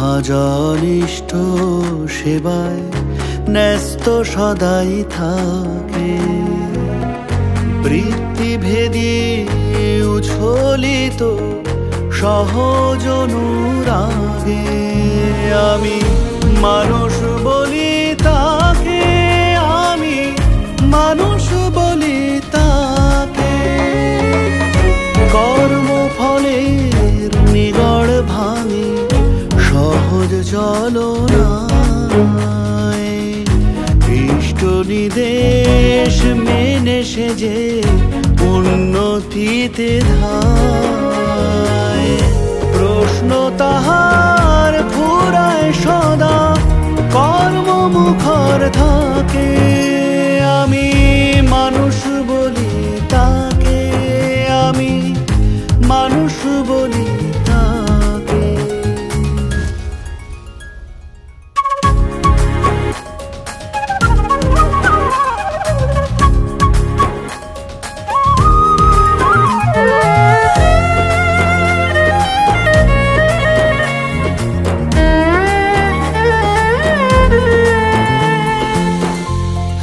ভাজনিষ্ঠ সেবায় ন্যস্ত সদাই থাকে। বৃত্তিভেদী উচ্ছলিত সহজ অনুরাগে আমি মানুষ বলি তাকে, আমি মানুষ বলি তাকে। কর্মফলের নিগড় ভাঙি সহজ চলনায়, ইষ্ট নির্দেশ মেনে সে যে উন্নতিতে ধায়। প্রশ্ন তাহার ফুরায় সদা কর্মমুখর থাকে, আমি মানুষ বলি তাকে, আমি মানুষ বলি তাকে।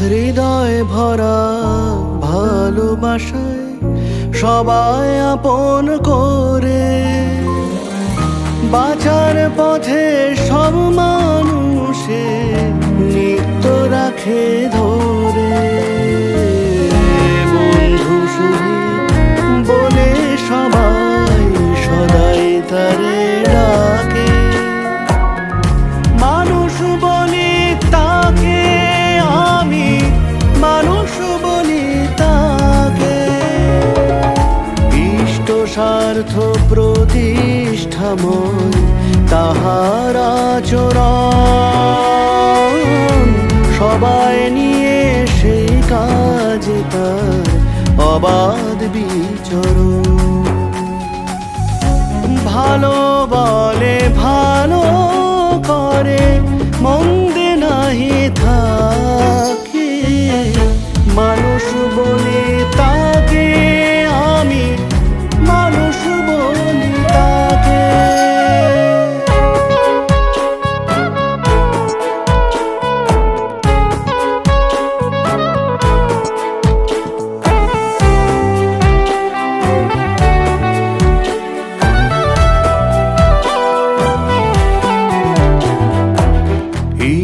হৃদয় ভরা ভালোবাসায় সবাই আপন করে, বাঁচার পথে সব মানুষে নিত্য রাখে ধরে। বন্ধু সহিত বলে সবাই সদাই তারে ডাকে, মানুষ বলি তাকে, আমি মানুষ বলি তাকে। ইষ্ট স্বার্থ প্রতিষ্ঠাময় তাহার আচরণ, সবাই নিয়ে সেই কাজে তার অবাধ বিচরণ। ভালো বলে ভালো করে, মন্দে নাহি থাকে, মানুষ বলি তাকে, আমি মানুষ বলি তাকে।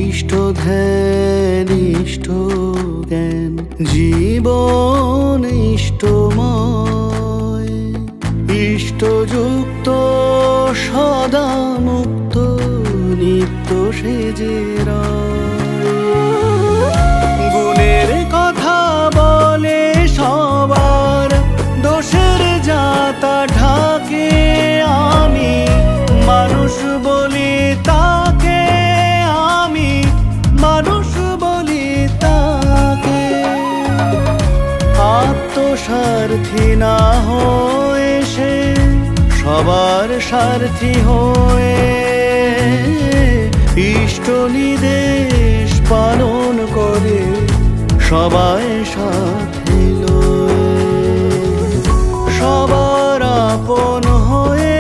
ইষ্ট ধ্যান ইষ্ট জ্ঞান জীবন ইষ্টময়, ইষ্টযুক্ত সদা মুক্ত নিত্য সেজে রয়। গুণের কথা বলে সবার দোষের যাতা ঢাকে, আমি মানুষ বলি তাকে, আমি মানুষ বলি তাকে। আত্মস্বার্থী না হয়ে সে সবার স্বার্থী হয়ে, ইষ্ট নির্দেশ পালন করে সবাই সাথে লয়ে। সবার আপন হয়ে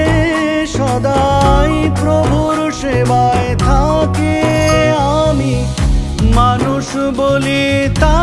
সদাই প্রভুর সেবায় থাকে, আমি মানুষ বলি তা